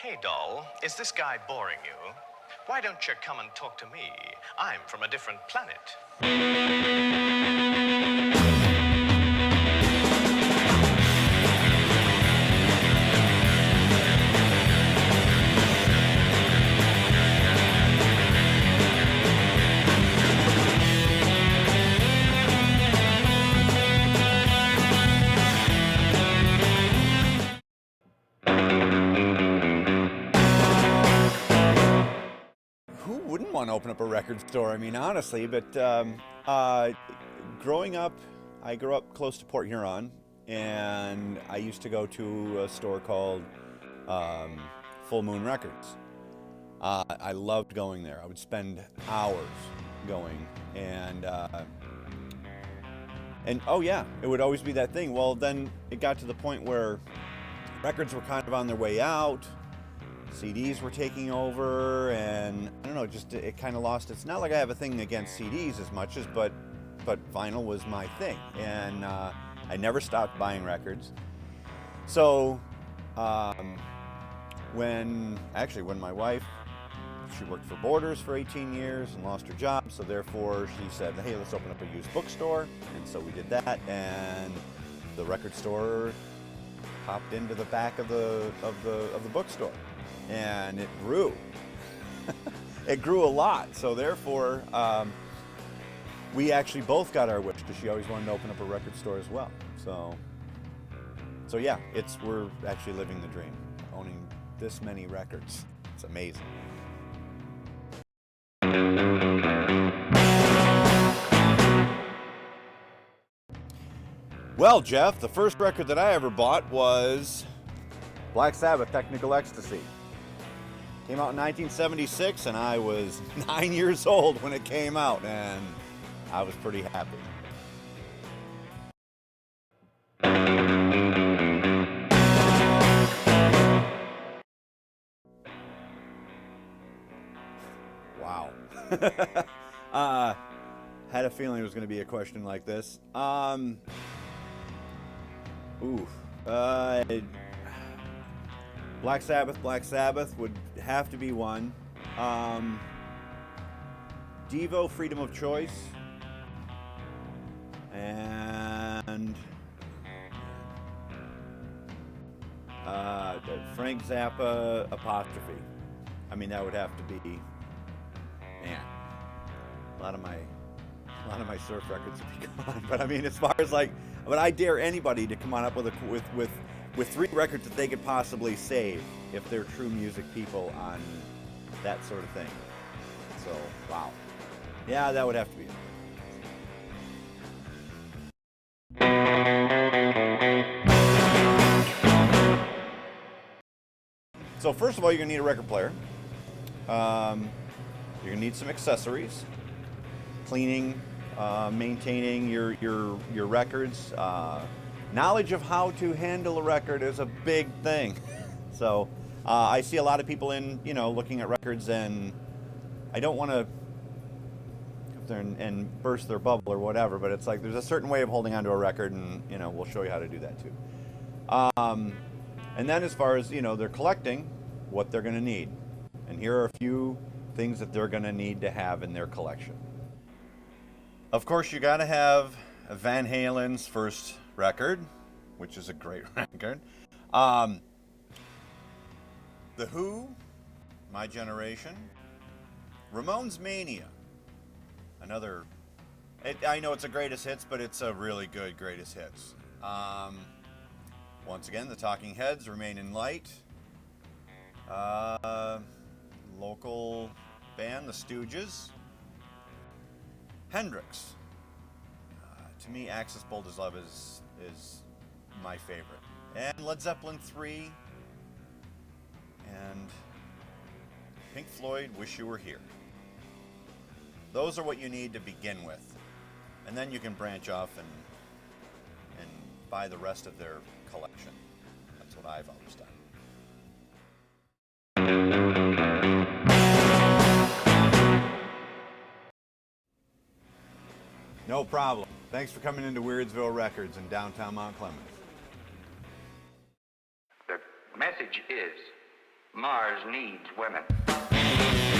Hey, doll, is this guy boring you? Why don't you come and talk to me? I'm from a different planet. Who wouldn't want to open up a record store? I mean, honestly, but growing up, I grew up close to Port Huron, and I used to go to a store called Full Moon Records. I loved going there. I would spend hours going, and oh yeah, it would always be that thing. Well, then it got to the point where records were kind of on their way out. CDs were taking over, and I don't know, just it kind of lost. It's not like I have a thing against CDs as much as, but vinyl was my thing, and I never stopped buying records. So when my wife, she worked for Borders for 18 years and lost her job, so therefore she said, hey, let's open up a used bookstore, and so we did that, and the record store popped into the back of the bookstore. And it grew. It grew a lot. So therefore, we actually both got our wish, because she always wanted to open up a record store as well. So yeah, we're actually living the dream, owning this many records. It's amazing. Well, Jeff, the first record that I ever bought was Black Sabbath, Technical Ecstasy. Came out in 1976, and I was 9 years old when it came out, and I was pretty happy. Wow. Had a feeling it was going to be a question like this. Black Sabbath would have to be one. Devo, Freedom of Choice. And Frank Zappa, Apostrophe. I mean, that would have to be, man, a lot of my surf records would be gone. But I mean, as far as but I dare anybody to come on up with three records that they could possibly save if they're true music people on that sort of thing. So, wow. Yeah, that would have to be it. So first of all, you're going to need a record player. You're going to need some accessories. Cleaning, maintaining your records. Knowledge of how to handle a record is a big thing. So I see a lot of people looking at records, and I don't want to come there and burst their bubble or whatever, but it's like there's a certain way of holding onto a record, and we'll show you how to do that too. And then as far as they're collecting, what they're going to need, and here are a few things that they're going to need to have in their collection. Of course, you got to have Van Halen's first record, which is a great record. The Who, My Generation. Ramones Mania, another. I know it's a greatest hits, but it's a really good greatest hits. Once again, the Talking Heads, Remain in Light. Local band, the Stooges. Hendrix. To me, Axis Bold as Love is my favorite. And Led Zeppelin 3. And Pink Floyd, Wish You Were Here. Those are what you need to begin with. And then you can branch off and buy the rest of their collection. That's what I've always done. No problem. Thanks for coming into Weirdsville Records in downtown Mount Clemens. The message is Mars needs women.